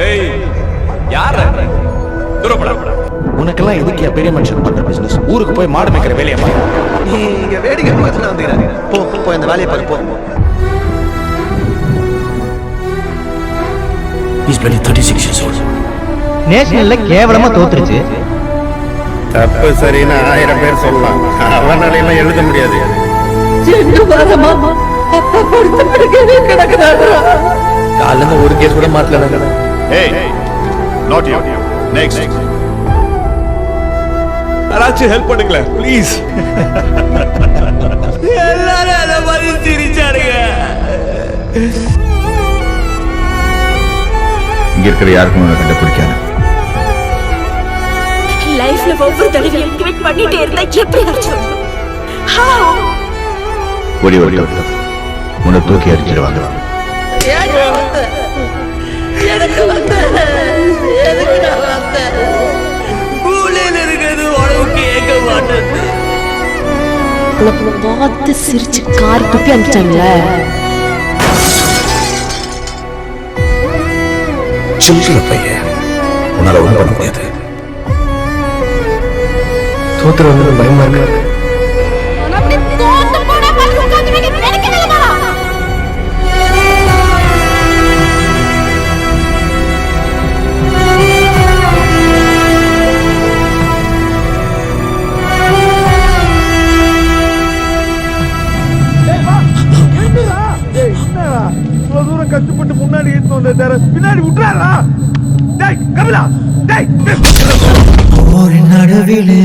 ஏய் யார தூரப்படா. உனக்கெல்லாம் எதுக்கு பெரிய மனுஷன் பண்ற பிசினஸ்? ஊருக்கு போய் மாடு மேய்க்கிற வேலையை பாரு. நீங்க வேடிக்கை பார்த்து வந்துக்கிறாங்க. போ இந்த வேலையை பாரு. போ. He's barely 36 years old. நேஷனல்ல கேவலமா தோத்துருச்சு. தப்பு சரின்னு 1000 பேர் சொல்லலாம். அவனால எல்லாம் எழுத முடியாது. காலைல ஒரு கேஸ் கூட மாட்டல. ஏய் நாட் யூ. நெக்ஸ்ட். யாராச்சும் ஹெல்ப் பண்ணுங்களேன் ப்ளீஸ். எல்லாரும் அத மாதிரி சிரிச்சாருங்க. இங்க இருக்கிற யாருக்கும் உன்னை கண்டுபிடிக்காது. லைஃப்ல ஒவ்வொரு தடவையும் குவிட் பண்ணிட்டே இருந்தா எப்படி அர்த்தம்? ஒடி உன்னை தூக்கி அடிச்சிருவாங்க. எனக்கு மூலையில இருக்கிறது உடம்பு கேட்க மாட்டேன். பார்த்து சிரிச்சு கார் துப்பி அனுப்பிட்டாங்கள. சில்லற பையன், உன்னால ஒண்ணும் பண்ண முடியாது. தோத்துற வந்து பயமா இருக்கு. கஷ்டப்பட்டு முன்னாடி பின்னாடி விட்டுறாரா? கமலா ஒரு நடுவிலே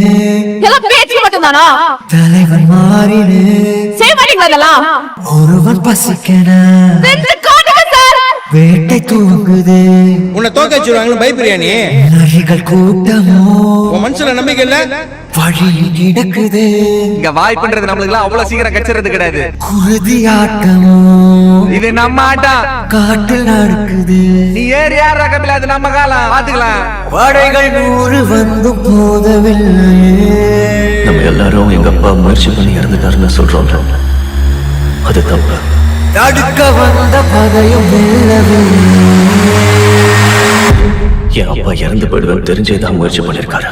எல்லாம் பேச்சு மட்டும்தானா? தலைவன் மாறினே செய்வாங்களா? ஒருவன் பசிக்கன வேட்டை தூங்குது. உன்னை தோக்க வச்சிருவாங்களா பயப்படுறியா நீ? நரிகள் கூட்டமோ உன் மனசுல நம்பிக்கை இல்ல? வழியில் கிடக்குது. இங்க வாய் பண்றது நம்மளுக்கு எல்லாம் அவ்வளவு சீக்கிரம் கச்சிறது கிடையாது. குருதி ஆட்டமோ இது நம்ம ஆட்டம். காட்டில் நடக்குது. நீ ஏறி யார் ரகமில்ல, அது நம்ம காலம் பாத்துக்கலாம். படைகள் 100 வந்து போதவில்லையே. நம்ம எல்லாரும் எங்க அப்பா முயற்சி பண்ணி இறந்துட்டாருன்னு சொல்றோம். அது தப்பு. தடுக்க வந்த பதையும் வெல்லவில்லை. என் அப்பா இறந்து போயிடுவேன் தெரிஞ்சேதான் முயற்சி பண்ணிருக்காரு.